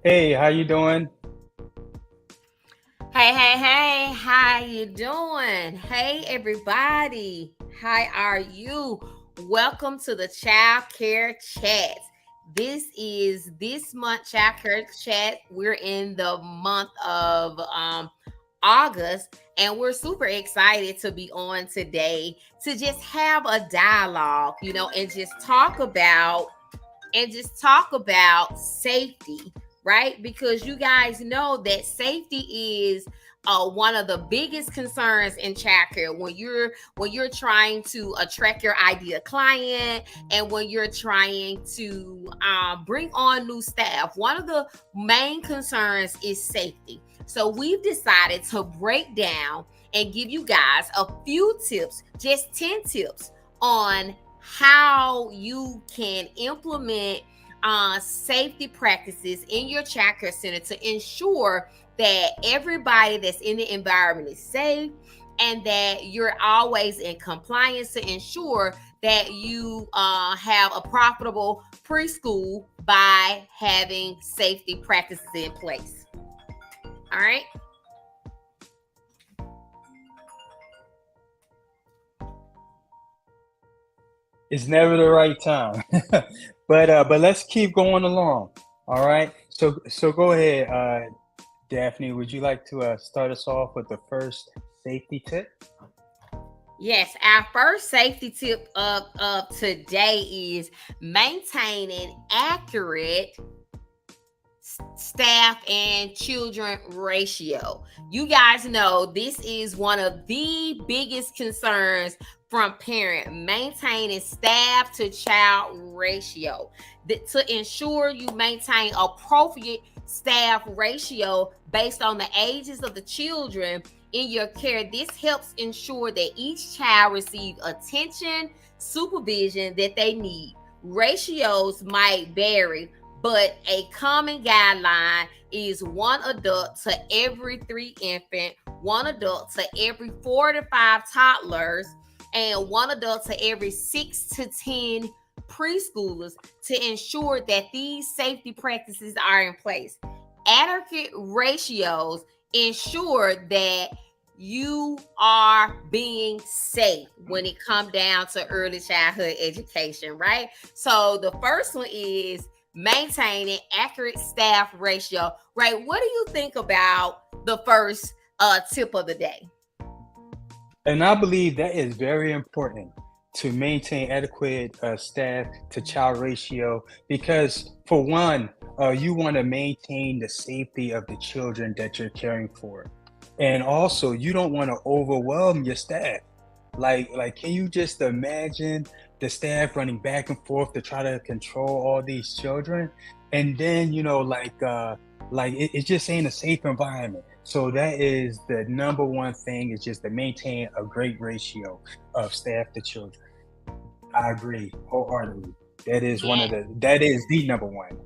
Hey, how you doing? Hey, how you doing? Hey, everybody. How are you? Welcome to the Child Care Chat. This is this month Child Care Chat. We're in the month of August, and we're super excited to be on today to just have a dialogue, and just talk about safety, right? Because you guys know that safety is one of the biggest concerns in childcare when you're trying to attract your ideal client, and when you're trying to bring on new staff. One of the main concerns is safety. So we've decided to break down and give you guys a few tips, just 10 tips on how you can implement safety practices in your childcare center to ensure that everybody that's in the environment is safe, and that you're always in compliance to ensure that you have a profitable preschool by having safety practices in place. All right. It's never the right time, but let's keep going along. All right. So go ahead, Daphne. Would you like to start us off with the first safety tip? Yes, our first safety tip of today is maintaining accurate staff and children ratio. You guys know this is one of the biggest concerns from parent, maintaining staff to child ratio. To ensure you maintain appropriate staff ratio based on the ages of the children in your care, this helps ensure that each child receives attention, supervision that they need. Ratios might vary, but a common guideline is one adult to every three infant, one adult to every 4 to 5 toddlers, and one adult to every 6 to 10 preschoolers to ensure that these safety practices are in place. Adequate ratios ensure that you are being safe when it comes down to early childhood education, right? So the first one is maintaining accurate staff ratio, right? What do you think about the first tip of the day? And I believe that is very important to maintain adequate staff to child ratio because, for one, you want to maintain the safety of the children that you're caring for. And also, you don't want to overwhelm your staff. Like, can you just imagine the staff running back and forth to try to control all these children? And then, it just ain't a safe environment. So that is the number one thing is just to maintain a great ratio of staff to children. I agree wholeheartedly. Yes, That is the number one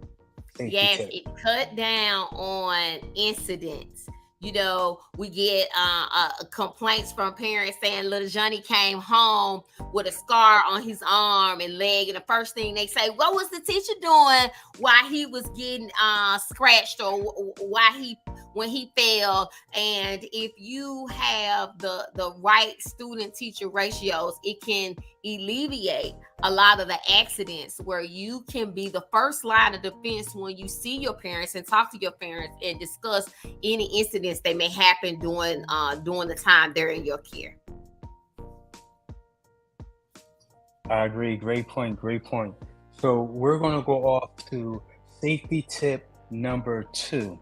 safety yes, tip. it cut down on incidents. We get complaints from parents saying little Johnny came home with a scar on his arm and leg, and the first thing they say, "What was the teacher doing while he was getting scratched, or why he when he fell?" And if you have the right student teacher ratios, it can alleviate a lot of the accidents, where you can be the first line of defense when you see your parents and talk to your parents and discuss any incidents that may happen during the time they're in your care. I agree. Great point. Great point. So we're going to go off to safety tip number two.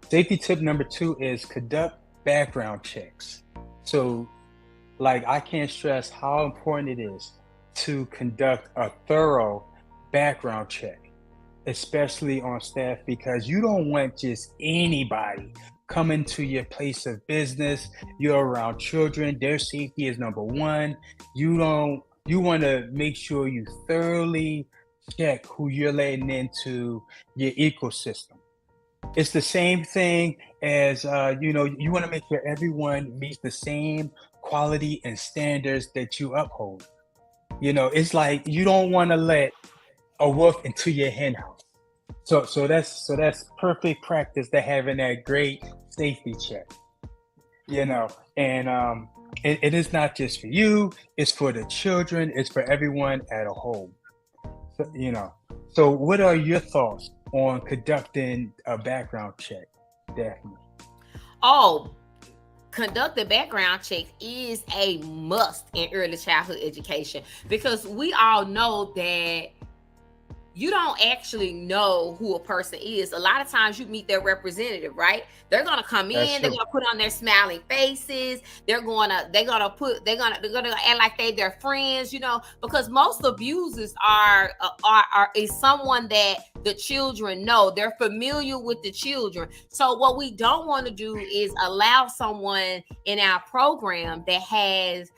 Safety tip number two is conduct background checks. So, like, I can't stress how important it is to conduct a thorough background check, especially on staff, because you don't want just anybody coming to your place of business. You're around children, their safety is number one. You want to make sure you thoroughly check who you're letting into your ecosystem. It's the same thing as you want to make sure everyone meets the same quality and standards that you uphold. It's like you don't want to let a wolf into your hen house. So that's perfect practice to having that great safety check, you know, and it is not just for you, it's for the children, it's for everyone at a whole. So, so what are your thoughts on conducting a background check, Daphne? Oh, conducting background checks is a must in early childhood education, because we all know that you don't actually know who a person is. A lot of times you meet their representative, right? They're gonna come That's in, they're true. gonna put on their smiling faces, they're gonna act like they their friends, because most abusers are is someone that the children know. They're familiar with the children. So what we don't want to do is allow someone in our program that has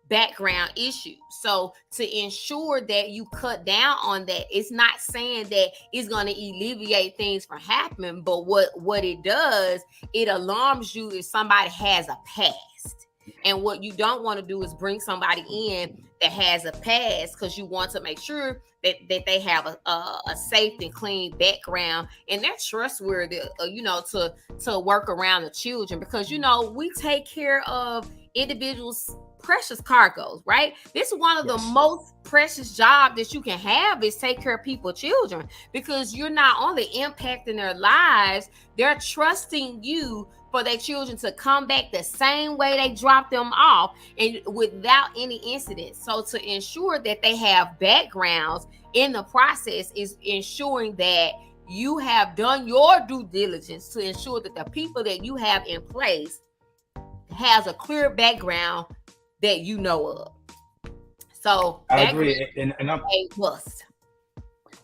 background issues. So to ensure that you cut down on that, it's not saying that it's going to alleviate things from happening, but what it does, it alarms you if somebody has a past. And what you don't want to do is bring somebody in that has a past, because you want to make sure that they have a safe and clean background, and they're trustworthy, to work around the children, because we take care of individuals' precious cargoes, right? This is one of the Yes. most precious job that you can have, is take care of people's children, because you're not only impacting their lives, they're trusting you for their children to come back the same way they dropped them off, and without any incidents. So to ensure that they have backgrounds in the process is ensuring that you have done your due diligence to ensure that the people that you have in place has a clear background that you know of. So I background agree. And I'm, a must.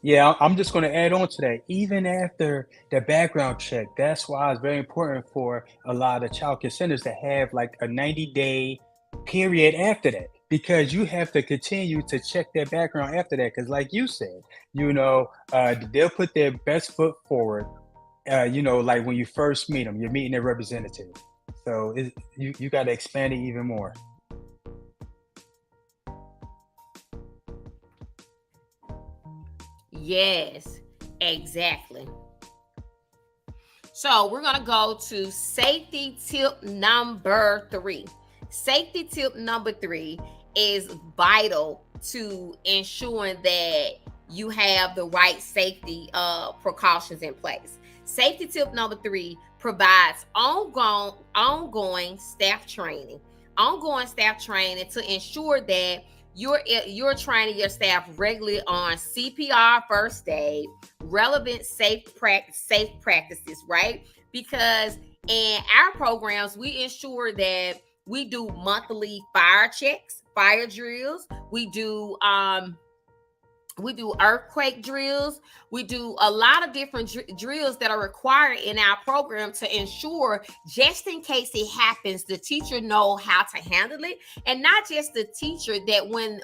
yeah, I'm just going to add on to that. Even after the background check, that's why it's very important for a lot of child care centers to have like a 90-day period after that, because you have to continue to check their background after that. Because, like you said, they'll put their best foot forward. Like when you first meet them, you're meeting their representative. So you got to expand it even more. Yes, exactly. So we're going to go to safety tip number 3. Safety tip number 3 is vital to ensuring that you have the right safety precautions in place. Safety tip number 3 provides ongoing staff training. Ongoing staff training to ensure that you're training your staff regularly on CPR, first aid, relevant safe practices, right? Because in our programs, we ensure that we do monthly fire checks, fire drills. We do earthquake drills. We do a lot of different drills that are required in our program to ensure, just in case it happens, the teacher know how to handle it, and not just the teacher. That when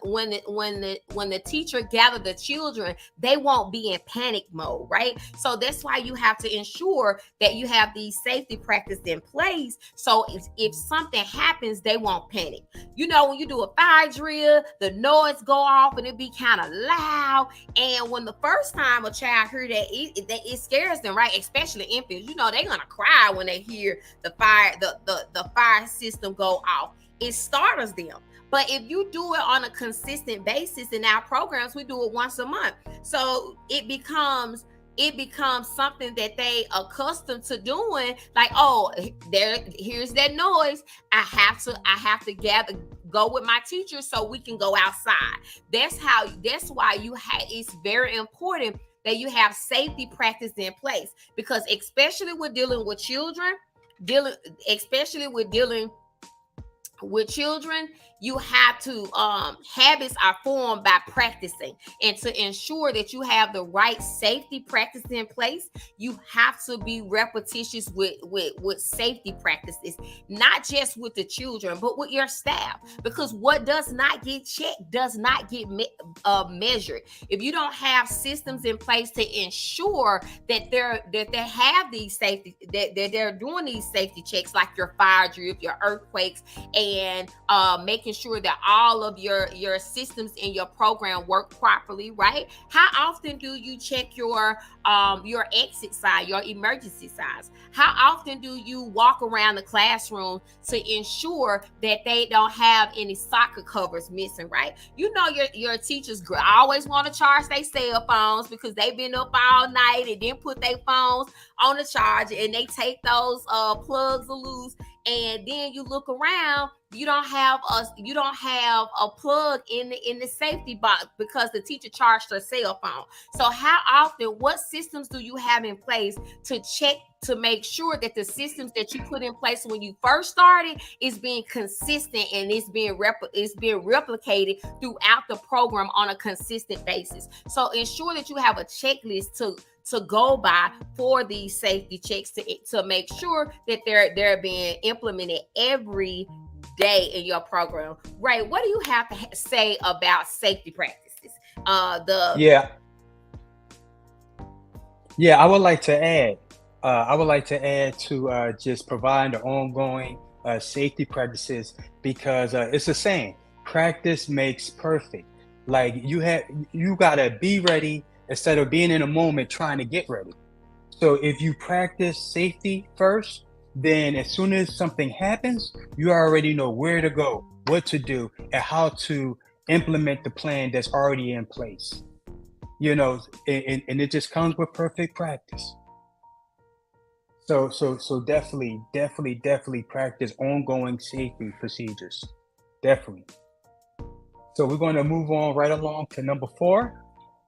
the teacher gather the children, they won't be in panic mode, right? So that's why you have to ensure that you have these safety practices in place. So if something happens, they won't panic. When you do a fire drill, the noise go off and it be kind of loud. And when the first time a child hear that, it scares them, right? Especially infants. They're gonna cry when they hear the fire system go off. It startles them. But if you do it on a consistent basis, in our programs, we do it once a month. So it becomes something that they accustomed to doing. Like, oh, here's that noise. I have to go with my teacher so we can go outside. That's why it's very important that you have safety practice in place, because especially with dealing with children, dealing especially with children, you have to habits are formed by practicing. And to ensure that you have the right safety practice in place, you have to be repetitious with safety practices, not just with the children but with your staff, because what does not get checked does not get measured. If you don't have systems in place to ensure that they have these safety, that they're doing these safety checks, like your fire drill, your earthquakes, and making sure that all of your systems in your program work properly, right? How often do you check your exit sign, your emergency signs? How often do you walk around the classroom to ensure that they don't have any soccer covers missing, right? You know your teachers always want to charge their cell phones because they've been up all night and didn't put their phones on the charger, and they take those plugs loose, and then you look around, you don't have a plug in the safety box because the teacher charged her cell phone. So how often, what systems do you have in place to check to make sure that the systems that you put in place when you first started is being consistent and it's being replicated throughout the program on a consistent basis? So ensure that you have a checklist to go by for these safety checks to make sure that they're being implemented every day in your program. Ray, what do you have to say about safety practices? Yeah, yeah, I would like to add. I would like to add to just provide the ongoing safety practices because it's a saying: practice makes perfect. Like you gotta be ready instead of being in a moment trying to get ready. So if you practice safety first, then as soon as something happens, you already know where to go, what to do, and how to implement the plan that's already in place. You know, and it just comes with perfect practice. So definitely practice ongoing safety procedures. Definitely. So we're going to move on right along to number 4.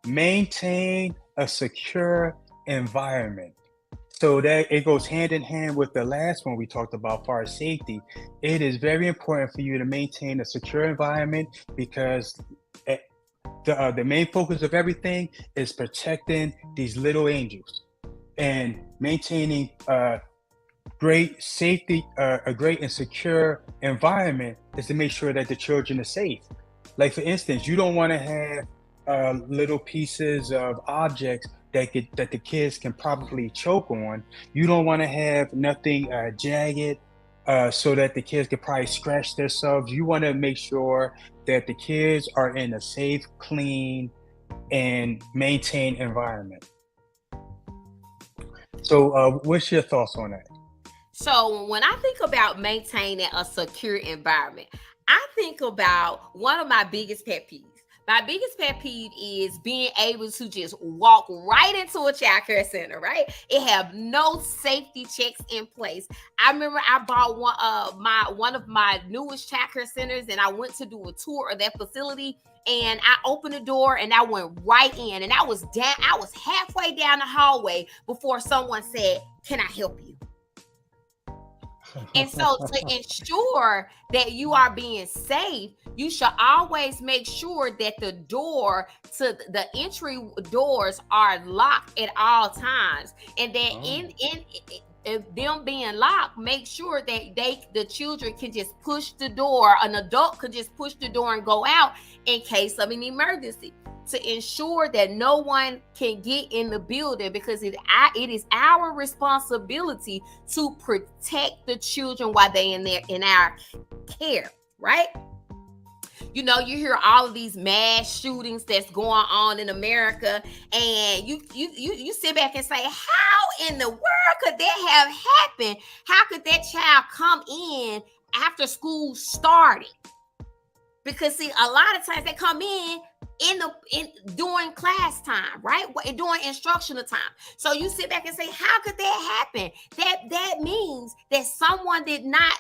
Maintain a secure environment. So that it goes hand in hand with the last one we talked about, fire safety. It is very important for you to maintain a secure environment because eh, the main focus of everything is protecting these little angels and maintaining a great and secure environment is to make sure that the children are safe. Like for instance, you don't want to have little pieces of objects that the kids can probably choke on. You don't want to have nothing jagged so that the kids could probably scratch themselves. You want to make sure that the kids are in a safe, clean, and maintained environment. So, what's your thoughts on that? So when I think about maintaining a secure environment, I think about one of my biggest pet peeves. My biggest pet peeve is being able to just walk right into a child care center, right? It have no safety checks in place. I remember I bought one of my newest child care centers, and I went to do a tour of that facility, and I opened the door and I went right in, and I was halfway down the hallway before someone said, "Can I help you?" And so, to ensure that you are being safe, you should always make sure that the entry doors are locked at all times, and that Oh. in them being locked, make sure that the children can just push the door. An adult could just push the door and go out in case of an emergency, to ensure that no one can get in the building, because it is our responsibility to protect the children while they in our care, right? You know, you hear all of these mass shootings that's going on in America, and you sit back and say, how in the world could that have happened? How could that child come in after school started? Because see, a lot of times they come in during class time, right? During instructional time. So you sit back and say, how could that happen? That means that someone did not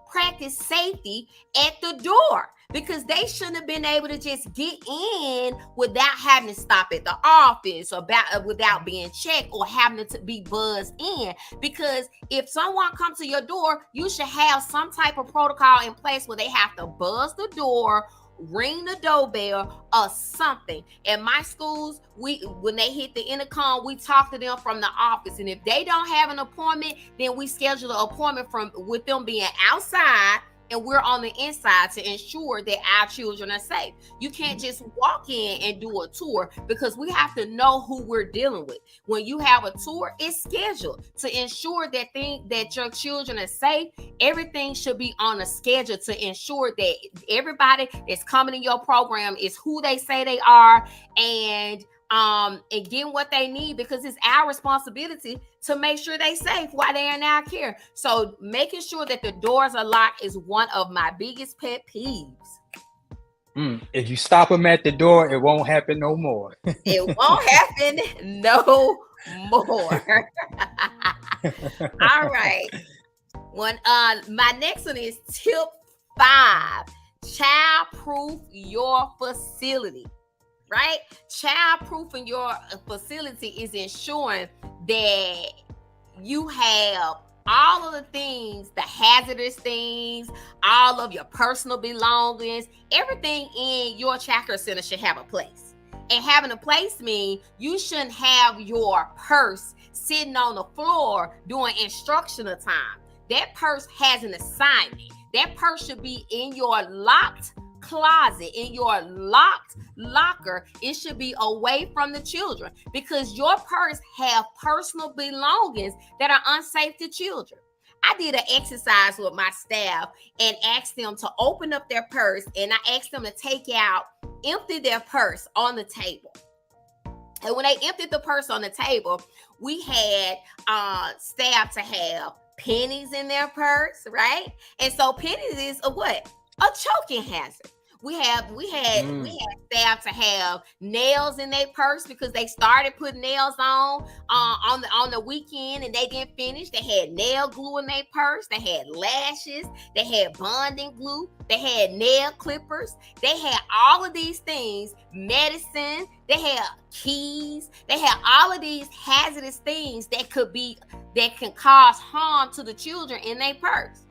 practice safety at the door, because they shouldn't have been able to just get in without having to stop at the office, or without being checked, or having to be buzzed in. Because if someone comes to your door, you should have some type of protocol in place where they have to buzz the door, ring the doorbell, or something. In my schools, when they hit the intercom, we talk to them from the office, and if they don't have an appointment, then we schedule an appointment with them being outside, and we're on the inside to ensure that our children are safe. You can't just walk in and do a tour, because we have to know who we're dealing with. When you have a tour, it's scheduled to ensure that your children are safe. Everything should be on a schedule to ensure that everybody that's coming in your program is who they say they are, and getting what they need, because it's our responsibility to make sure they safe while they're in our care. So making sure that the doors are locked is one of my biggest pet peeves. If you stop them at the door, it won't happen no more. It won't happen no more. All right. My next one is tip 5. Child-proof your facility. Right? Child-proofing your facility is ensuring that you have all of the things, the hazardous things, all of your personal belongings, everything in your child care center should have a place. And having a place means you shouldn't have your purse sitting on the floor during instructional time. That purse has an assignment. That purse should be in your locked closet, in your locked locker. It should be away from the children, because your purse have personal belongings that are unsafe to children. I did an exercise with my staff and asked them to open up their purse, and I asked them to empty their purse on the table. And when they emptied the purse on the table, we had staff to have pennies in their purse, right? And so pennies is a what? A choking hazard. We had staff to have nails in their purse, because they started putting nails on the weekend and they didn't finish. They had nail glue in their purse. They had lashes. They had bonding glue. They had nail clippers. They had all of these things, medicine. They had keys. They had all of these hazardous things that can cause harm to the children in their purse.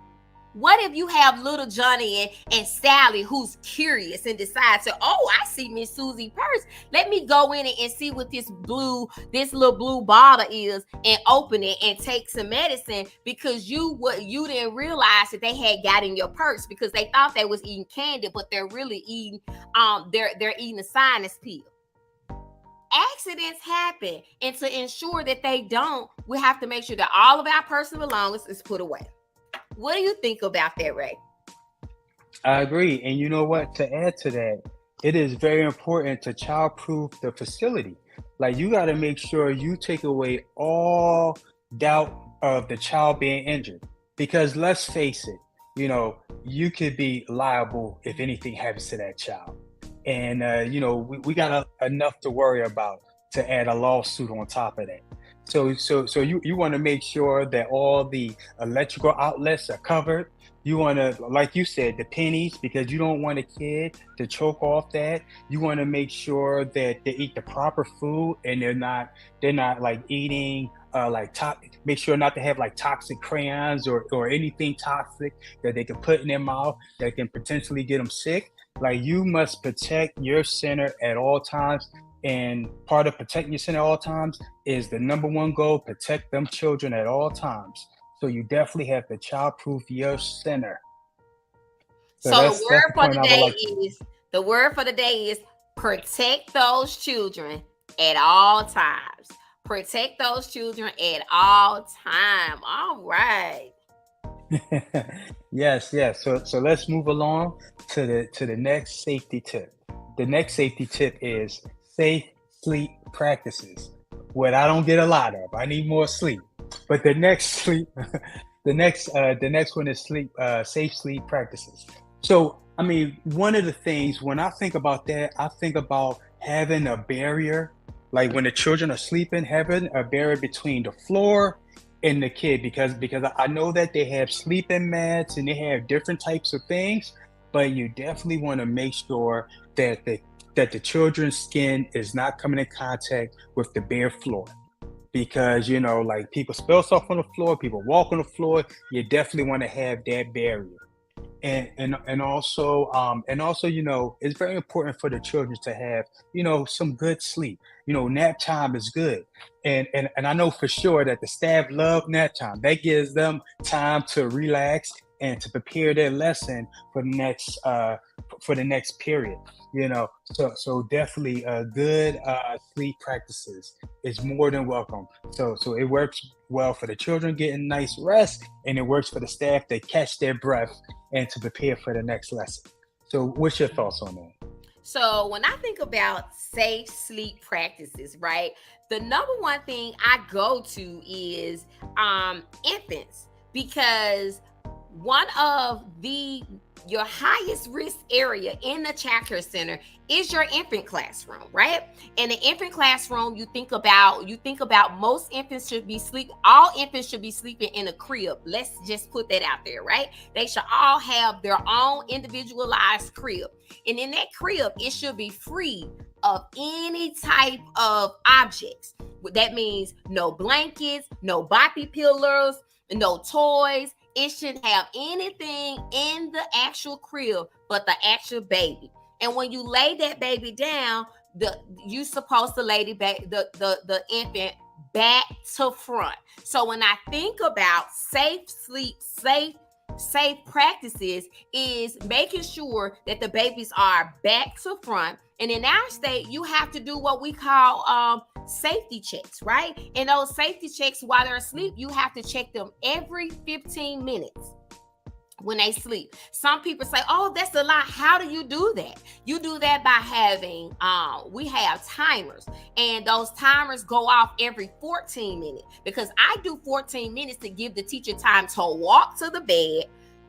What if you have little Johnny and Sally who's curious and decides to, I see Miss Susie's purse. Let me go in it and see what this little blue bottle is, and open it and take some medicine, because you didn't realize that they had got in your purse, because they thought they was eating candy, but they're really eating they're eating a sinus pill. Accidents happen, and to ensure that they don't, we have to make sure that all of our personal belongings is put away. What do you think about that, Ray? I agree. And you know what? To add to that, it is very important to child-proof the facility. Like, you got to make sure you take away all doubt of the child being injured. Because let's face it, you could be liable if anything happens to that child. And, we got enough to worry about to add a lawsuit on top of that. So you want to make sure that all the electrical outlets are covered. You want to, like you said, the pennies, because you don't want a kid to choke off that. You want to make sure that they eat the proper food, and they're not like eating make sure not to have like toxic crayons or anything toxic that they can put in their mouth that can potentially get them sick. Like, you must protect your center at all times. And part of protecting your center at all times is the number one goal: protect them children at all times. So you definitely have to child-proof your center. So the word for the day is protect those children at all times. Protect those children at all time. All right. Yes. So let's move along to the next safety tip. The next safety tip is safe sleep practices. What I don't get a lot of. I need more sleep. But the next one is safe sleep practices. So, I mean, one of the things when I think about that, I think about having a barrier, like when the children are sleeping, having a barrier between the floor and the kid, because I know that they have sleeping mats and they have different types of things, but you definitely want to make sure that the children's skin is not coming in contact with the bare floor. Because, like, people spill stuff on the floor, people walk on the floor, you definitely want to have that barrier. And also, it's very important for the children to have, some good sleep. Nap time is good. And I know for sure that the staff love nap time. That gives them time to relax and to prepare their lesson for the next period. So definitely good sleep practices is more than welcome. So it works well for the children getting nice rest, and it works for the staff to catch their breath and to prepare for the next lesson. So what's your thoughts on that? So when I think about safe sleep practices, right, the number one thing I go to is infants, because one of the your highest risk area in the child care center is your infant classroom, right? In the infant classroom, you think about most infants should be all infants should be sleeping in a crib. Let's just put that out there, right? They should all have their own individualized crib. And in that crib, it should be free of any type of objects. That means no blankets, no boppy pillows, no toys. It shouldn't have anything in the actual crib but the actual baby. And when you lay that baby down, you supposed to lay the infant back to front. So when I think about safe sleep, safe practices is making sure that the babies are back to front. And in our state, you have to do what we call safety checks, right? And those safety checks while they're asleep, you have to check them every 15 minutes when they sleep. Some people say, oh, that's a lot. How do you do that? You do that by having, we have timers, and those timers go off every 14 minutes, because I do 14 minutes to give the teacher time to walk to the bed,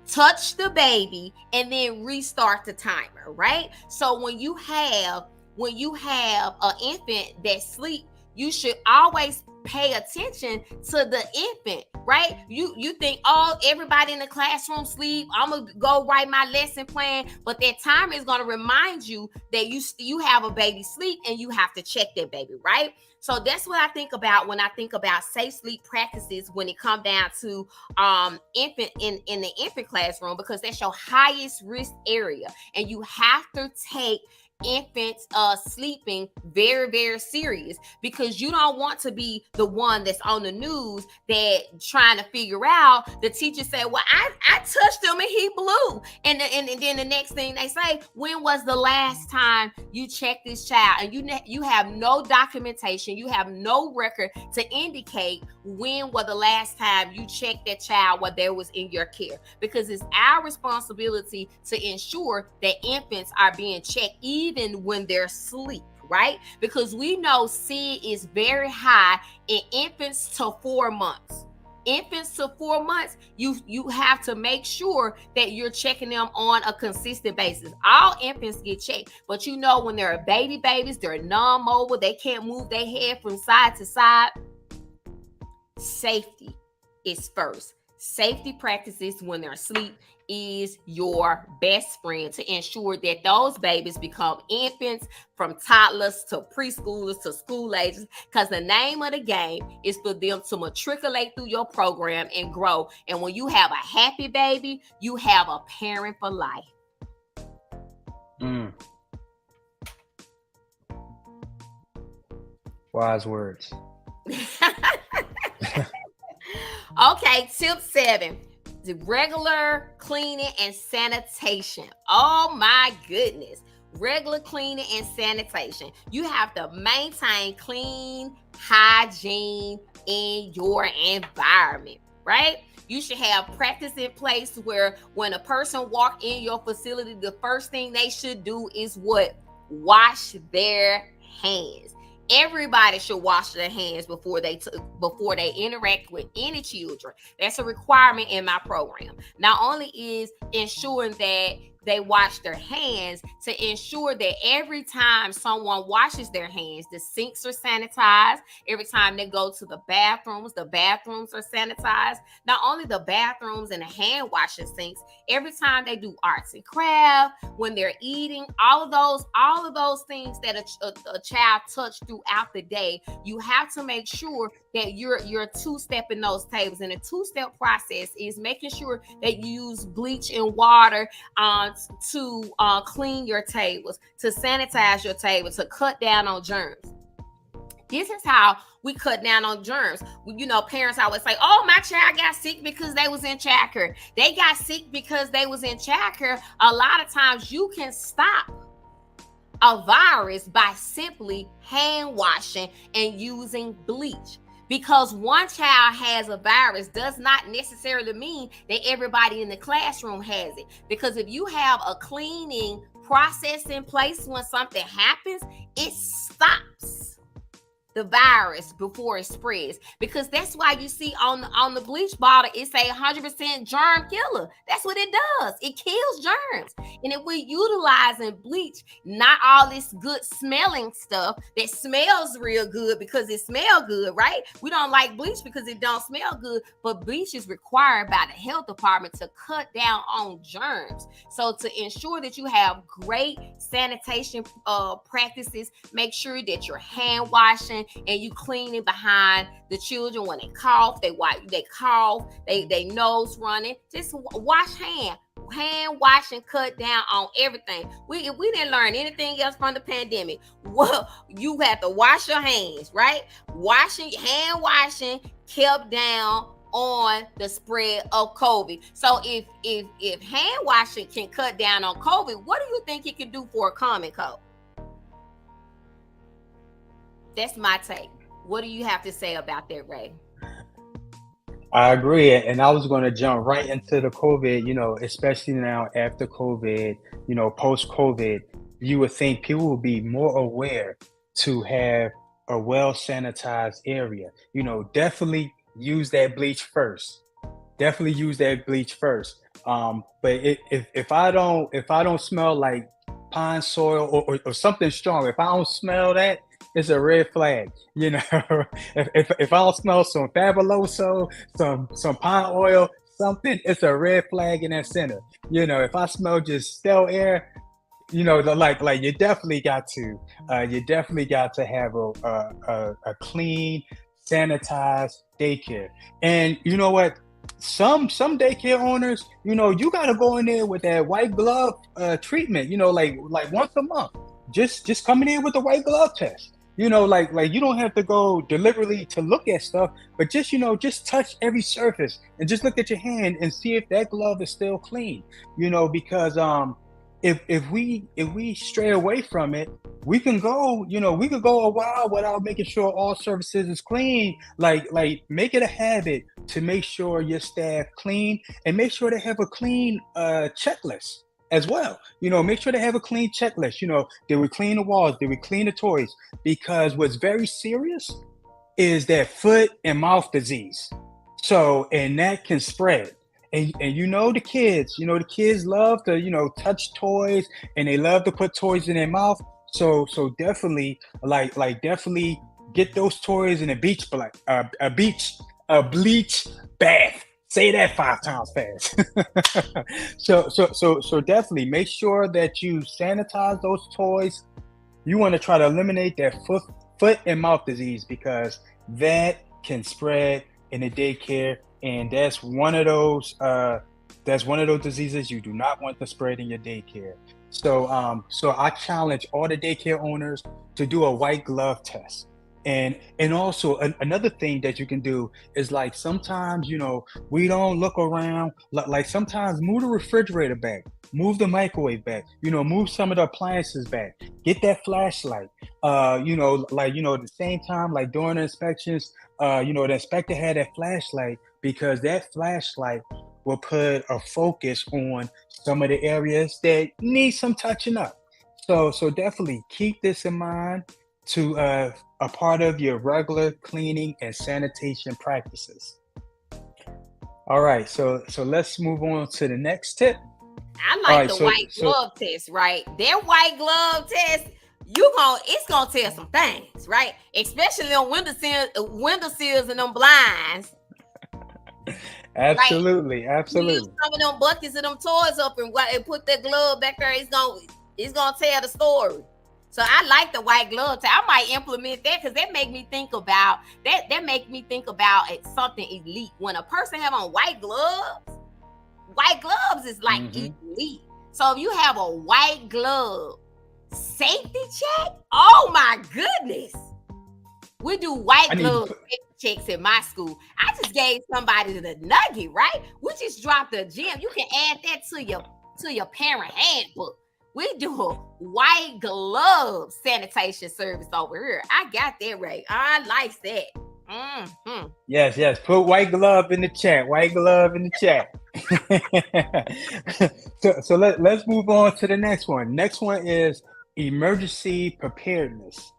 touch the baby, and then restart the timer, right? So when you have an infant that sleep, you should always pay attention to the infant, right? You think, oh, everybody in the classroom sleep, I'm gonna go write my lesson plan, but that timer is gonna remind you that you have a baby sleep, and you have to check that baby, right? So that's what I think about when I think about safe sleep practices when it comes down to infant in the infant classroom, because that's your highest risk area, and you have to take infants sleeping very, very serious, because you don't want to be the one that's on the news that trying to figure out. The teacher said, well, I touched him and he blew, and then the next thing they say, when was the last time you checked this child? And you have no documentation, you have no record to indicate when was the last time you checked that child while they was in your care, because it's our responsibility to ensure that infants are being checked even when they're asleep, right? Because we know SID is very high in infants to 4 months. Infants to 4 months, you have to make sure that you're checking them on a consistent basis. All infants get checked, but when they're babies, they're non-mobile, they can't move their head from side to side. Safety is first. Safety practices when they're asleep is your best friend to ensure that those babies become infants, from toddlers to preschoolers to school ages, because the name of the game is for them to matriculate through your program and grow. And when you have a happy baby, you have a parent for life. Wise words. Okay, tip 7. The regular cleaning and sanitation. Oh my goodness. Regular cleaning and sanitation. You have to maintain clean hygiene in your environment, right? You should have practice in place where when a person walk in your facility, the first thing they should do is what? Wash their hands. Everybody should wash their hands before they interact with any children. That's a requirement in my program. Not only is ensuring that they wash their hands, to ensure that every time someone washes their hands, the sinks are sanitized. Every time they go to the bathrooms are sanitized. Not only the bathrooms and the hand washing sinks, every time they do arts and craft, when they're eating, all of those things that a child touched throughout the day, you have to make sure that you're two-stepping those tables. And the two-step process is making sure that you use bleach and water to clean your tables, to sanitize your table, to cut down on germs. This is how we cut down on germs. You know, parents always say, oh, my child got sick because they was in childcare. They got sick because they was in childcare. A lot of times you can stop a virus by simply hand washing and using bleach. Because one child has a virus does not necessarily mean that everybody in the classroom has it. Because if you have a cleaning process in place when something happens, it stops the virus before it spreads. Because that's why you see on the bleach bottle it say 100% germ killer. That's what it does. It kills germs. And if we're utilizing bleach, not all this good smelling stuff that smells real good because it smells good, right? We don't like bleach because it don't smell good, but bleach is required by the health department to cut down on germs. So to ensure that you have great sanitation practices, make sure that you're hand washing and you cleaning behind the children when they cough, they cough, they nose running. Just wash hand wash and cut down on everything. If we didn't learn anything else from the pandemic, well, you have to wash your hands, right? Hand washing kept down on the spread of COVID. So if hand washing can cut down on COVID, what do you think it can do for a common cold? That's my take. What do you have to say about that, Ray? I agree. And I was going to jump right into the COVID, especially now after COVID, post COVID, you would think people would be more aware to have a well sanitized area. Definitely use that bleach first. Definitely use that bleach first. But if I don't smell like pine soil or something strong, if I don't smell that, it's a red flag. If I don't smell some fabuloso, some pine oil, something, it's a red flag in that center. If I smell just stale air, like you definitely got to have a clean, sanitized daycare. And you know what? Some daycare owners, you gotta go in there with that white glove treatment. Like once a month, just coming in with the white glove test. Like you don't have to go deliberately to look at stuff, but just touch every surface and just look at your hand and see if that glove is still clean. Because if we stray away from it, we can go a while without making sure all surfaces is clean. Like make it a habit to make sure your staff clean and make sure they have a clean checklist as well. Make sure they have a clean checklist. Did we clean the walls? Did we clean the toys? Because what's very serious is that foot and mouth disease. And that can spread. And the kids love to, touch toys and they love to put toys in their mouth. So definitely definitely get those toys in a bleach bath. Say that 5 times fast. So definitely make sure that you sanitize those toys. You want to try to eliminate that foot and mouth disease because that can spread in the daycare, and that's one of those diseases you do not want to spread in your daycare. So I challenge all the daycare owners to do a white glove test. And also another thing that you can do is like sometimes we don't look around, like sometimes move the refrigerator back, move the microwave back, move some of the appliances back, get that flashlight, at the same time, like during the inspections, the inspector had that flashlight because that flashlight will put a focus on some of the areas that need some touching up. So definitely keep this in mind to a part of your regular cleaning and sanitation practices. All right, so let's move on to the next tip. I like the white glove test, right? That white glove test, it's gonna tell some things, right? Especially on windowsills and them blinds. Absolutely, right? Absolutely. Use some of them buckets and them toys up and put that glove back there. It's gonna tell the story. So I like the white glove test. I might implement that because that make me think about something elite. When a person have on white gloves is like elite. So if you have a white glove safety check, oh my goodness. We do white I need to glove put. checks at my school. I just gave somebody the nugget, right? We just dropped a gem. You can add that to your parent handbook. We do a white glove sanitation service over here. I got that right. I like that. Mm-hmm. Yes, yes. Put white glove in the chat. White glove in the chat. So let's move on to the next one. Next one is emergency preparedness.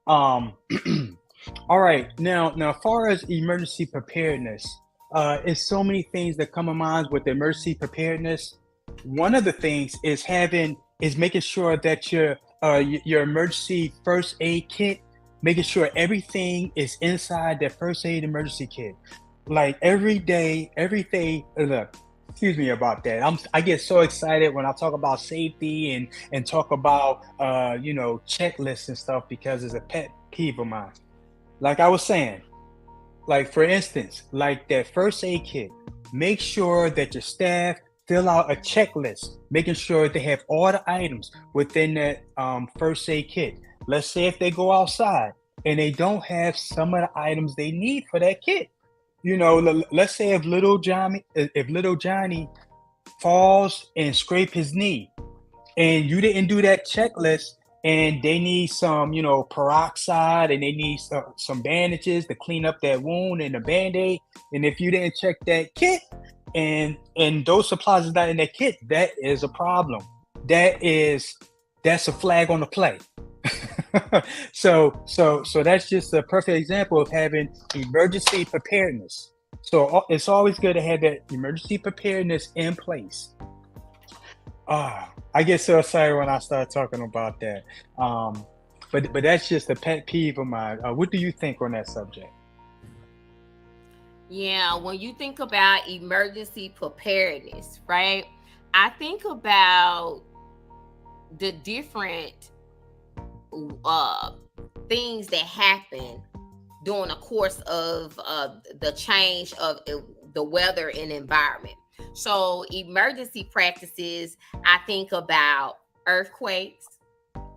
Um, all right. Now, as far as emergency preparedness, it's so many things that come to mind with emergency preparedness. One of the things is making sure that your emergency first aid kit, making sure everything is inside that first aid emergency kit. Like every day. Look, excuse me about that. I get so excited when I talk about safety and talk about checklists and stuff because it's a pet peeve of mine. Like I was saying, like for instance, like that first aid kit, make sure that your staff fill out a checklist, making sure they have all the items within that first aid kit. Let's say if they go outside and they don't have some of the items they need for that kit. Let's say if little Johnny falls and scrape his knee, and you didn't do that checklist, and they need some peroxide, and they need some bandages to clean up that wound and a band-aid, and if you didn't check that kit and those supplies is not in that kit, that is a problem. That's a flag on the play. So that's just a perfect example of having emergency preparedness. So it's always good to have that emergency preparedness in place. I get so excited when I start talking about that. But that's just a pet peeve of mine. What do you think on that subject? Yeah, when you think about emergency preparedness, right? I think about the different uh things that happen during the course of the change of the weather and environment. So, emergency practices, I think about earthquakes,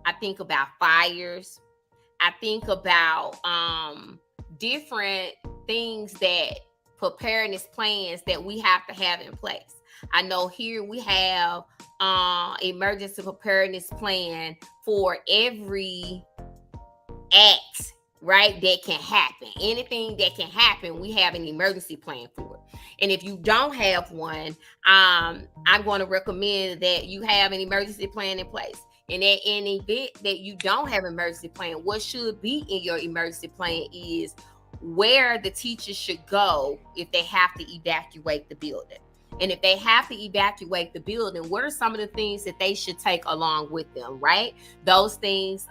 I think about fires, I think about different things that preparedness plans that we have to have in place. I know here we have emergency preparedness plan for every act, right, that can happen. Anything that can happen, we have an emergency plan for it. And if you don't have one, I'm going to recommend that you have an emergency plan in place. And that in the event that you don't have an emergency plan, what should be in your emergency plan is where the teachers should go if they have to evacuate the building. And if they have to evacuate the building, what are some of the things that they should take along with them, right? Those things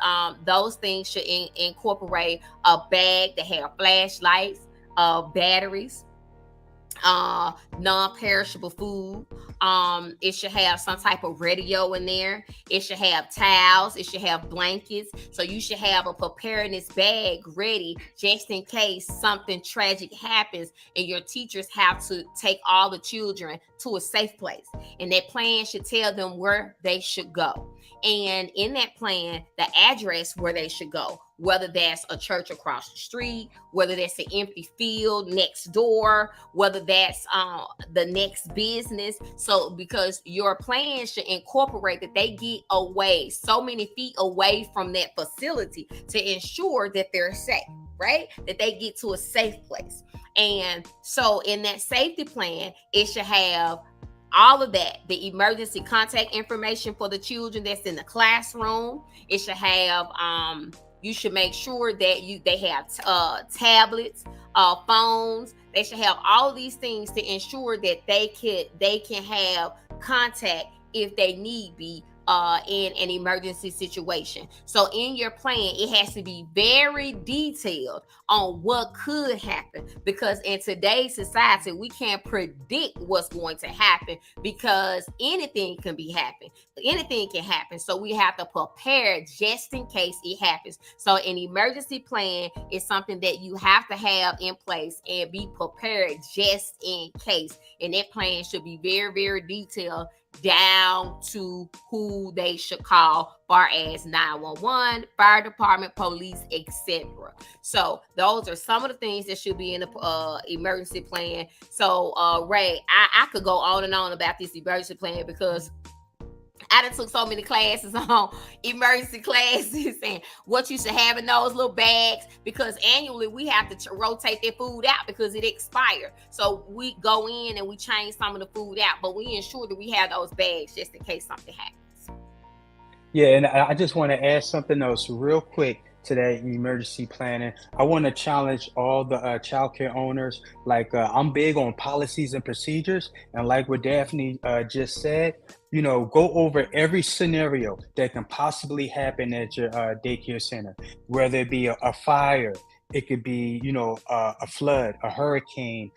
should incorporate a bag that have flashlights, batteries, non-perishable food. It should have some type of radio in there. It should have towels. It should have blankets. So you should have a preparedness bag ready just in case something tragic happens and your teachers have to take all the children to a safe place. And that plan should tell them where they should go. And in that plan, the address where they should go, whether that's a church across the street, whether that's an empty field next door, whether that's the next business. So because your plan should incorporate that they get away so many feet away from that facility to ensure that they're safe, right? That they get to a safe place. And so in that safety plan, it should have all of that, the emergency contact information for the children that's in the classroom. It should have you should make sure that they have tablets, phones. They should have all these things to ensure that they can have contact if they need be in an emergency situation. So in your plan, it has to be very detailed on what could happen, because in today's society, we can't predict what's going to happen because anything can happen. Anything can happen. So we have to prepare just in case it happens. So an emergency plan is something that you have to have in place and be prepared just in case. And that plan should be very, very detailed down to who they should call, far as 911, fire department, police, etc. So those are some of the things that should be in the emergency plan. So Ray, I could go on and on about this emergency plan because I done took so many classes on emergency classes and what you should have in those little bags, because annually we have to rotate that food out because it expired. So we go in and we change some of the food out, but we ensure that we have those bags just in case something happens. Yeah, and I just want to add something else real quick to that emergency planning. I want to challenge all the childcare owners. Like, I'm big on policies and procedures, and like what Daphne just said, go over every scenario that can possibly happen at your daycare center, whether it be a fire. It could be, a flood, a hurricane,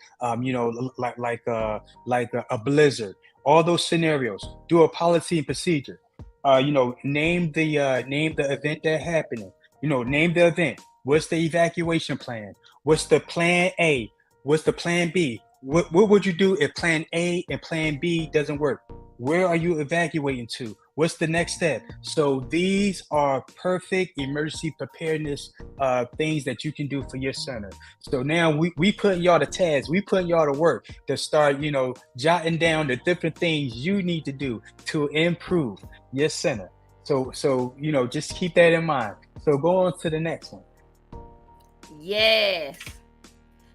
like a blizzard. All those scenarios. Do a policy and procedure. Name the event that happening. Name the event. What's the evacuation plan? What's the plan A? What's the plan B? What would you do if plan A and plan B doesn't work? Where are you evacuating to? What's the next step? So these are perfect emergency preparedness things that you can do for your center. So now we put y'all to task. We put y'all to work to start, jotting down the different things you need to do to improve your center. So just keep that in mind. So go on to the next one. Yes.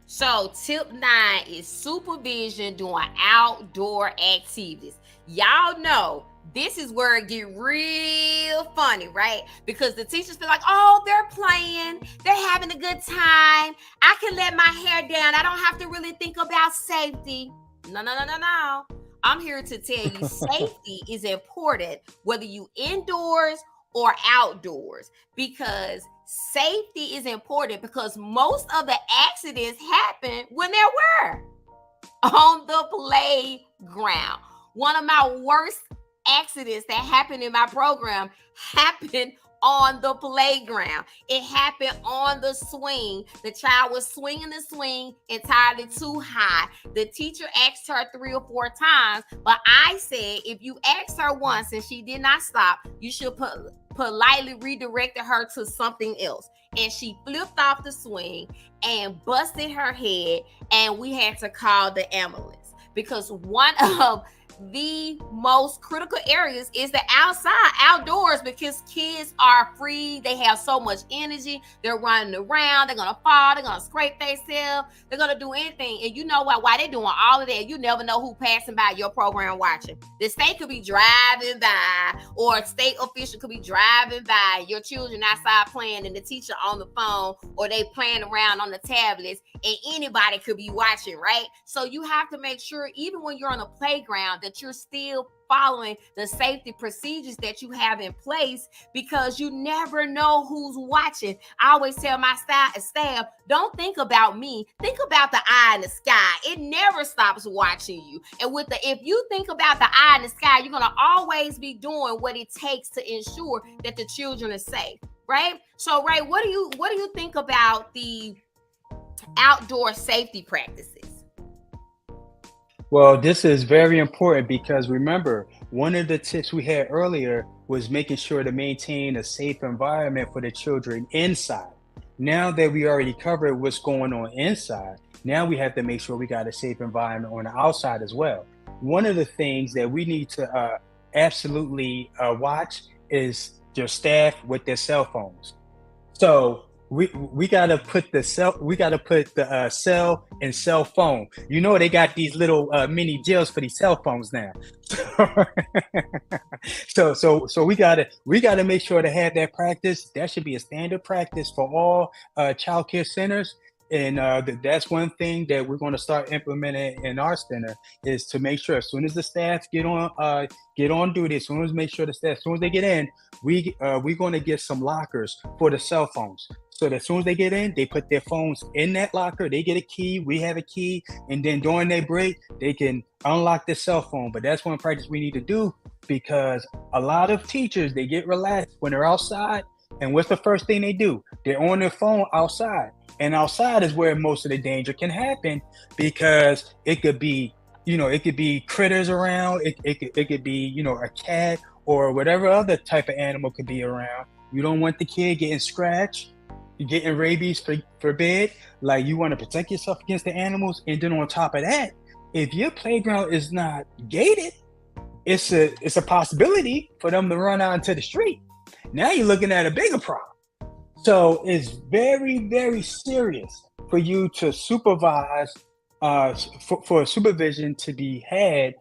So tip 9 is supervision during outdoor activities. Y'all know this is where it get real funny, right? Because the teachers feel like, oh, they're playing, they're having a good time. I can let my hair down. I don't have to really think about safety. No. I'm here to tell you safety is important, whether you indoors or outdoors, because safety is important, because most of the accidents happen when they're where? On the playground. One of my worst accidents that happened in my program happened on the playground. It happened on the swing. The child was swinging the swing entirely too high. The teacher asked her 3 or 4 times, but I said, if you asked her once and she did not stop, you should politely redirected her to something else. And she flipped off the swing and busted her head, and we had to call the ambulance, because one of the most critical areas is the outdoors, because kids are free. They have so much energy. They're running around. They're going to fall. They're going to scrape themselves. They're going to do anything. And you know what? While they're doing all of that, you never know who passing by your program watching. The state could be driving by, or a state official could be driving by, your children outside playing and the teacher on the phone, or they playing around on the tablets, and anybody could be watching, right? So you have to make sure, even when you're on a playground, that you're still following the safety procedures that you have in place, because you never know who's watching. I always tell my staff, don't think about me, think about the eye in the sky. It never stops watching you. And if you think about the eye in the sky, you're going to always be doing what it takes to ensure that the children are safe, right? So Ray, what do you think about the outdoor safety practices? Well, this is very important, because remember, one of the tips we had earlier was making sure to maintain a safe environment for the children inside. Now that we already covered what's going on inside, now we have to make sure we got a safe environment on the outside as well. One of the things that we need to absolutely watch is your staff with their cell phones. So we gotta put the cell and cell phone. They got these little mini jails for these cell phones now. So we gotta make sure to have that practice. That should be a standard practice for all childcare centers. And that's one thing that we're going to start implementing in our center, is to make sure as soon as the staff get on duty, as soon as they get in, we're going to get some lockers for the cell phones. So that as soon as they get in, they put their phones in that locker. They get a key. We have a key. And then during their break, they can unlock their cell phone. But that's one practice we need to do, because a lot of teachers, they get relaxed when they're outside. And what's the first thing they do? They're on their phone outside. And outside is where most of the danger can happen, because it could be it could be critters around. It could be, a cat or whatever other type of animal could be around. You don't want the kid getting scratched, getting rabies forbid. Like, you want to protect yourself against the animals. And then on top of that, if your playground is not gated, it's a possibility for them to run out into the street. Now you're looking at a bigger problem. So it's very, very serious for you to supervise, for supervision to be had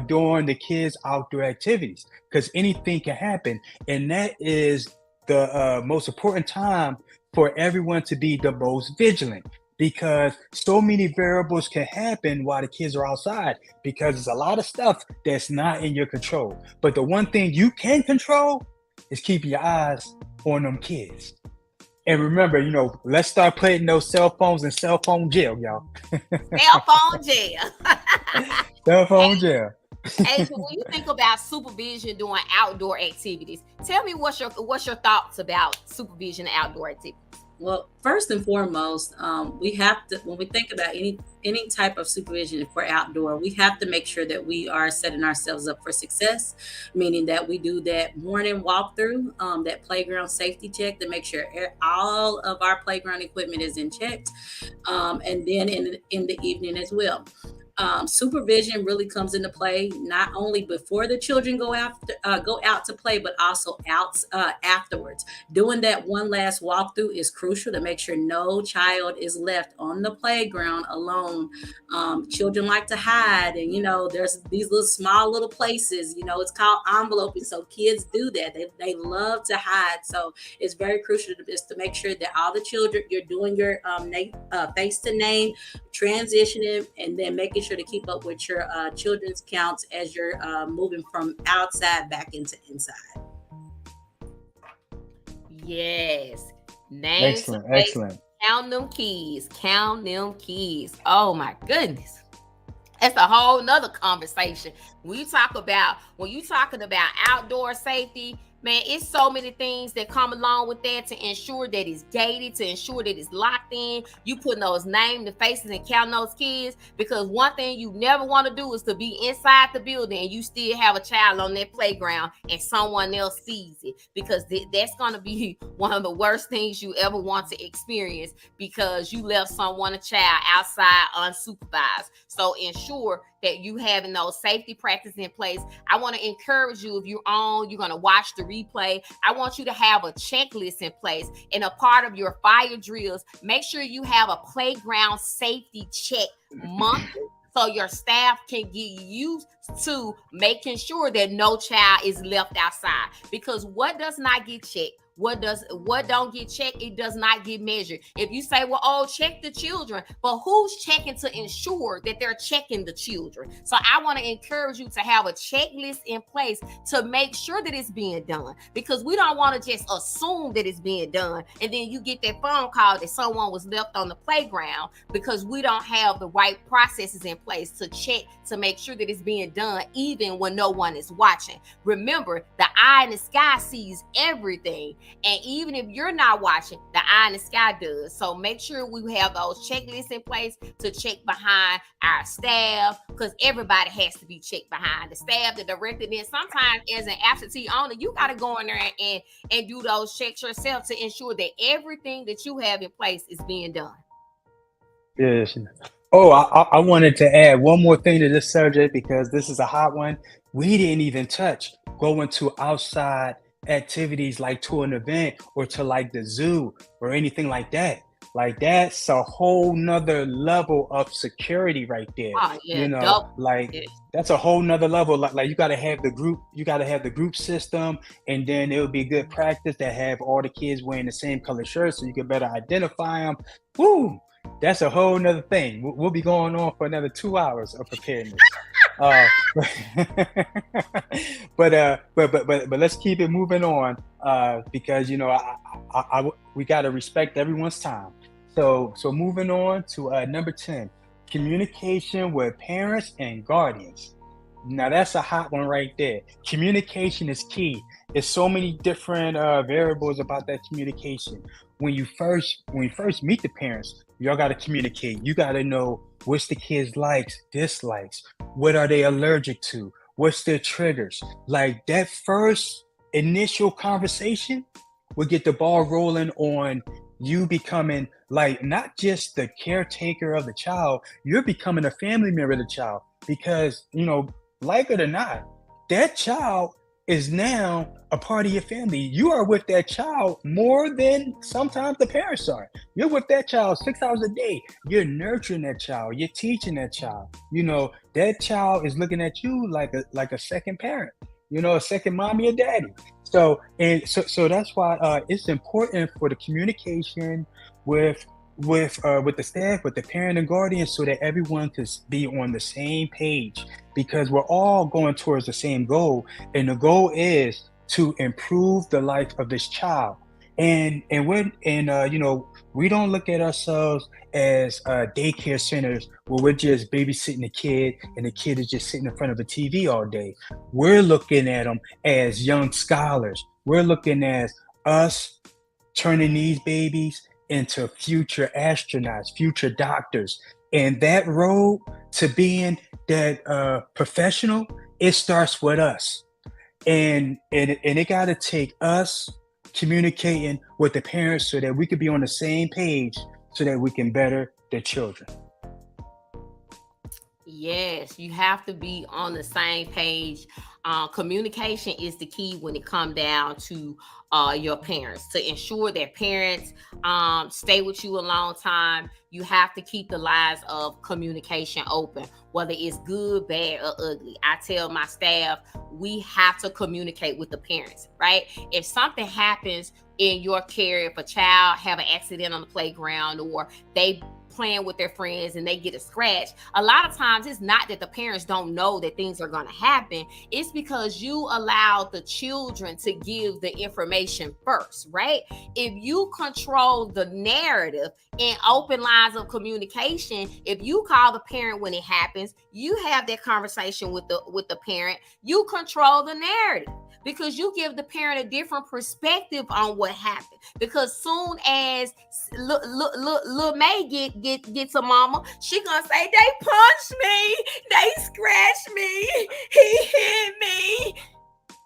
during the kids' outdoor activities, because anything can happen. And that is the most important time for everyone to be the most vigilant, because so many variables can happen while the kids are outside, because there's a lot of stuff that's not in your control. But the one thing you can control is keeping your eyes on them kids. And remember, let's start putting those cell phones in cell phone jail, y'all. Cell phone jail. Cell phone jail. Hey, so when you think about supervision doing outdoor activities, tell me what's your thoughts about supervision and outdoor activities? Well, first and foremost, we have to, when we think about any type of supervision, if we're outdoor, we have to make sure that we are setting ourselves up for success, meaning that we do that morning walkthrough, that playground safety check to make sure all of our playground equipment is in check, and then in the evening as well. Supervision really comes into play not only before the children go out to play, but also afterwards. Doing that one last walkthrough is crucial to make sure no child is left on the playground alone. Children like to hide, and there's these little places. It's called enveloping. So kids do that. They love to hide. So it's very crucial to make sure that all the children, you're doing your face to name, transitioning, and then making sure to keep up with your children's counts as you're moving from outside back into inside. Yes. Excellent. Count them keys. Oh my goodness. That's a whole nother conversation. When you're talking about outdoor safety, man, it's so many things that come along with that to ensure that it's gated, to ensure that it's locked in. You putting those names, the faces, and counting those kids, because one thing you never want to do is to be inside the building and you still have a child on that playground and someone else sees it, because that's going to be one of the worst things you ever want to experience, because you left a child outside unsupervised. So ensure that you having those safety practices in place. I want to encourage you, if you're going to watch the replay, I want you to have a checklist in place. And a part of your fire drills, make sure you have a playground safety check monthly, so your staff can get used to making sure that no child is left outside. Because what does not get checked, what don't get checked, it does not get measured. If you say, well, check the children, but who's checking to ensure that they're checking the children? So I want to encourage you to have a checklist in place to make sure that it's being done, because we don't want to just assume that it's being done and then you get that phone call that someone was left on the playground, because we don't have the right processes in place to check to make sure that it's being done even when no one is watching. Remember, the eye in the sky sees everything. And even if you're not watching, the eye in the sky does. So make sure we have those checklists in place to check behind our staff, because everybody has to be checked behind. The staff, the director, then sometimes as an absentee owner, you got to go in there and do those checks yourself to ensure that everything that you have in place is being done. Yes. Oh, I wanted to add one more thing to this subject, because this is a hot one. We didn't even touch going to outside activities, like to an event or to like the zoo or anything like that. Like, that's a whole nother level of security right there. Oh, yeah, that's a whole nother level. Like you got to have the group system, and then it would be good practice to have all the kids wearing the same color shirts so you can better identify them. Woo! That's a whole nother thing. We'll be going on for another 2 hours of preparedness. But let's keep it moving on, because we got to respect everyone's time. So moving on to number 10, communication with parents and guardians. Now that's a hot one right there. Communication is key. There's so many different variables about that communication. When you first meet the parents, y'all got to communicate. You got to know What's the kid's likes, dislikes? What are they allergic to? What's their triggers? Like that first initial conversation will get the ball rolling on you becoming like not just the caretaker of the child, you're becoming a family member of the child because, like it or not, that child is now a part of your family. You are with that child more than sometimes the parents are. You're with that child 6 hours a day. You're nurturing that child. You're teaching that child. That child is looking at you like a second parent. A second mommy or daddy. So that's why it's important for the communication with the staff, with the parent and guardian, so that everyone could be on the same page, because we're all going towards the same goal, and the goal is to improve the life of this child. And we don't look at ourselves as daycare centers where we're just babysitting the kid and the kid is just sitting in front of a TV all day. We're looking at them as young scholars. We're looking at us turning these babies into future astronauts, future doctors. And that road to being that professional, it starts with us. And it got to take us communicating with the parents so that we could be on the same page so that we can better the children. Yes, you have to be on the same page. Communication is the key when it comes down to your parents. To ensure that parents stay with you a long time, you have to keep the lines of communication open, whether it's good, bad, or ugly. I tell my staff, we have to communicate with the parents, right? If something happens in your care, if a child have an accident on the playground or they playing with their friends and they get a scratch, a lot of times it's not that the parents don't know that things are going to happen. It's because you allow the children to give the information first, right? If you control the narrative and open lines of communication, if you call the parent when it happens, you have that conversation with the parent, you control the narrative, because you give the parent a different perspective on what happened. Because soon as little May gets a mama, she gonna say, they punched me, they scratched me, he hit me.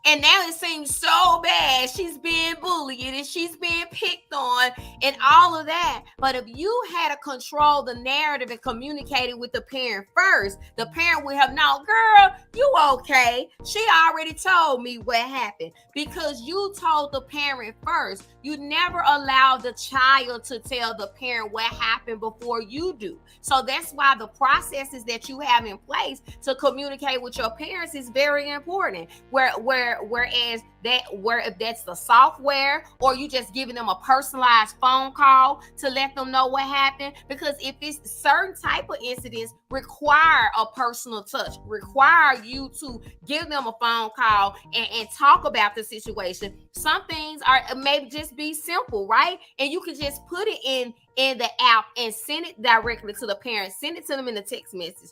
And now it seems so bad. She's being bullied and she's being picked on and all of that. But if you had to control the narrative and communicated with the parent first, the parent would have known, girl, you okay. She already told me what happened. Because you told the parent first. You never allow the child to tell the parent what happened before you do. So that's why the processes that you have in place to communicate with your parents is very important. Whereas if that's the software, or you just giving them a personalized phone call to let them know what happened. Because if it's certain type of incidents require a personal touch, require you to give them a phone call and talk about the situation. Some things are maybe just be simple, right? And you can just put it in the app and send it directly to the parents, send it to them in the text message.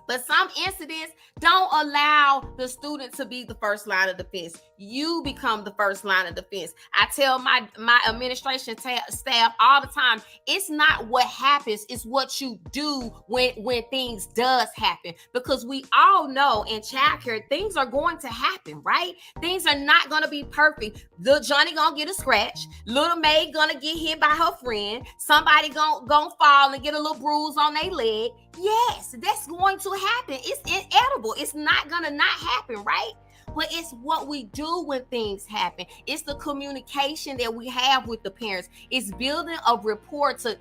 But some incidents don't allow the student to be the first line of defense. You become the first line of defense. I tell my administration staff all the time, it's not what happens, it's what you do when things does happen. Because we all know in childcare, things are going to happen, right? Things are not going to be perfect. Little Johnny gonna get a scratch. Little May gonna get hit by her friend. Somebody gonna fall and get a little bruise on their leg. Yes, that's going to happen. It's inedible. It's not gonna not happen, right? But it's what we do when things happen. It's the communication that we have with the parents. It's building a rapport to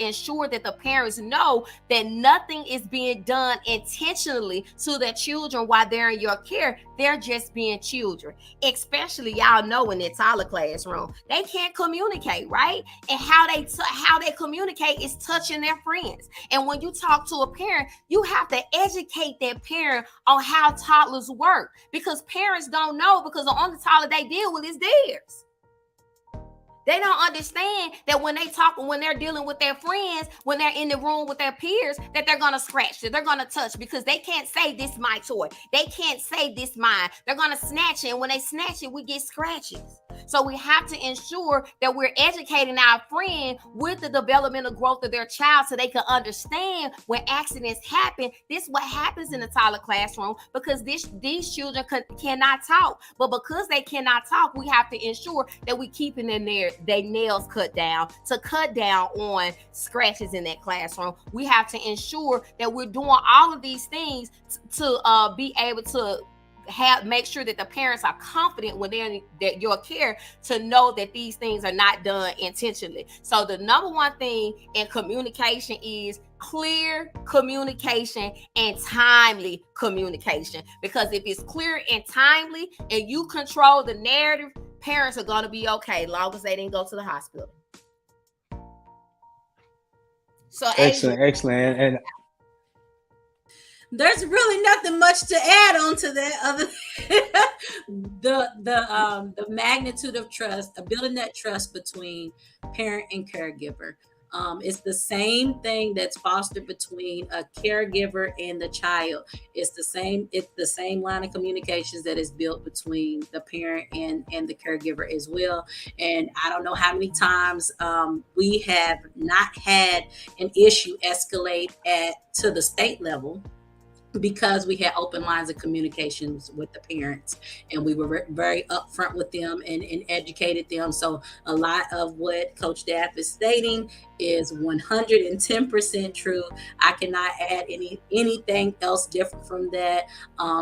ensure that the parents know that nothing is being done intentionally to their children while they're in your care. They're just being children. Especially, y'all know, in their toddler classroom, they can't communicate, right? And how they communicate is touching their friends. And when you talk to a parent, you have to educate that parent on how toddlers work, because parents don't know, because the only toddler they deal with is theirs. They don't understand that when they're dealing with their friends, when they're in the room with their peers, that they're going to scratch it. They're going to touch, because they can't say this my toy. They can't say this mine. They're going to snatch it. And when they snatch it, we get scratches. So we have to ensure that we're educating our friend with the developmental growth of their child so they can understand when accidents happen. This is what happens in the toddler classroom, because these children cannot talk. But because they cannot talk, we have to ensure that we keeping their nails cut down to cut down on scratches in that classroom. We have to ensure that we're doing all of these things to be able to make sure that the parents are confident when they're in your care, to know that these things are not done intentionally. So the number one thing in communication is clear communication and timely communication, because if it's clear and timely and you control the narrative, parents are going to be okay, long as they didn't go to the hospital. So excellent. And there's really nothing much to add on to that, other than the magnitude of trust, building that trust between parent and caregiver. It's the same thing that's fostered between a caregiver and the child. It's the same line of communications that is built between the parent and the caregiver as well. And I don't know how many times we have not had an issue escalate to the state level, because we had open lines of communications with the parents, and we were very upfront with them and educated them. So a lot of what Coach Daff is stating is 110% true. I cannot add anything else different from that.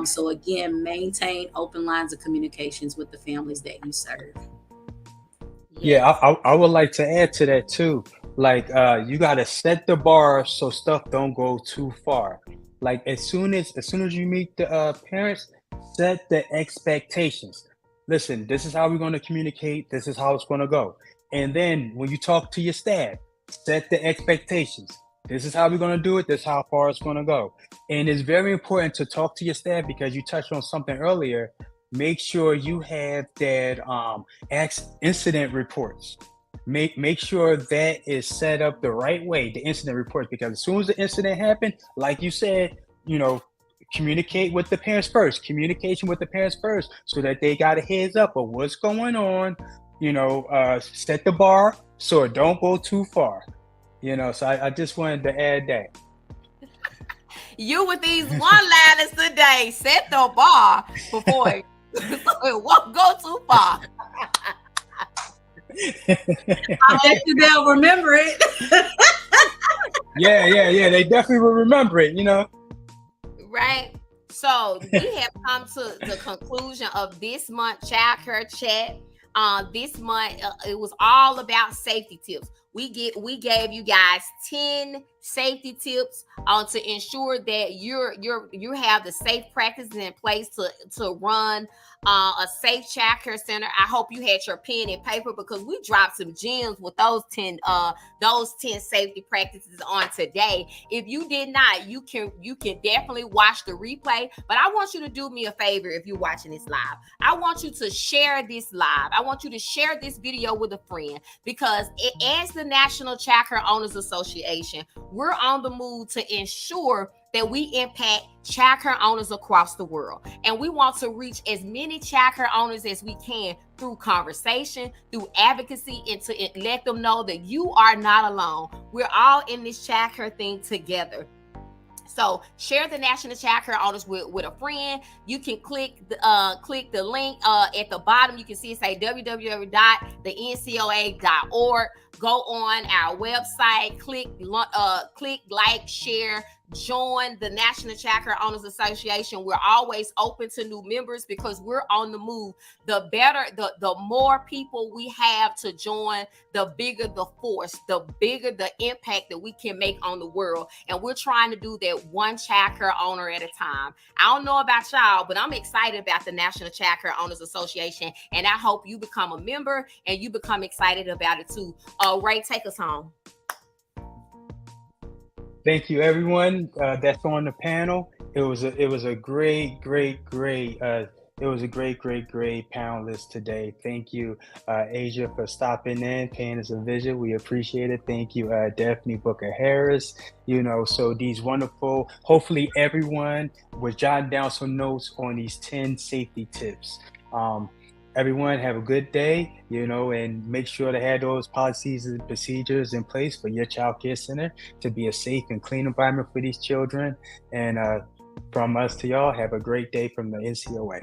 So again, maintain open lines of communications with the families that you serve. yeah, I would like to add to that too. Like, you got to set the bar so stuff don't go too far. Like, as soon as you meet the parents, set the expectations. Listen, this is how we're going to communicate. This is how it's going to go. And then when you talk to your staff, set the expectations. This is how we're going to do it. This is how far it's going to go. And it's very important to talk to your staff, because you touched on something earlier. Make sure you have that incident reports. Make sure that is set up the right way, the incident reports, because as soon as the incident happened, like you said, communicate with the parents first. Communication with the parents first, so that they got a heads up of what's going on. Set the bar so it don't go too far. So I just wanted to add that. You with these one-liners today, set the bar before it won't go too far. I bet you they'll remember it. Yeah. They definitely will remember it, Right. So we have come to the conclusion of this month Child Care Chat. This month it was all about safety tips. We gave you guys 10 safety tips to ensure that you have the safe practices in place to run a safe child care center. I hope you had your pen and paper, because we dropped some gems with those 10 safety practices on today. If you did not, you can definitely watch the replay. But I want you to do me a favor. If you're watching this live, I want you to share this live. I want you to share this video with a friend, because as the National Child Care Owners Association, we're on the move to ensure that we impact child care owners across the world. And we want to reach as many child care owners as we can through conversation, through advocacy, and to let them know that you are not alone. We're all in this child care thing together. So share the National Child Care Owners with a friend. You can click the link at the bottom. You can see it say www.thencoa.org. Go on our website, click like, share, join the National Child Care Owners Association. We're always open to new members, because we're on the move. The better, the more people we have to join, the bigger the force, the bigger the impact that we can make on the world. And we're trying to do that one child care owner at a time. I don't know about y'all, but I'm excited about the National Child Care Owners Association, and I hope you become a member and you become excited about it too. Ray, take us home. Thank you, everyone that's on the panel. It was a great panelist today. Thank you, Asia, for stopping in, paying us a visit. We appreciate it. Thank you, Daphne Booker Harris. So these wonderful. Hopefully, everyone was jotting down some notes on these 10 safety tips. Everyone have a good day, and make sure to have those policies and procedures in place for your child care center to be a safe and clean environment for these children. And from us to y'all, have a great day from the NCOA.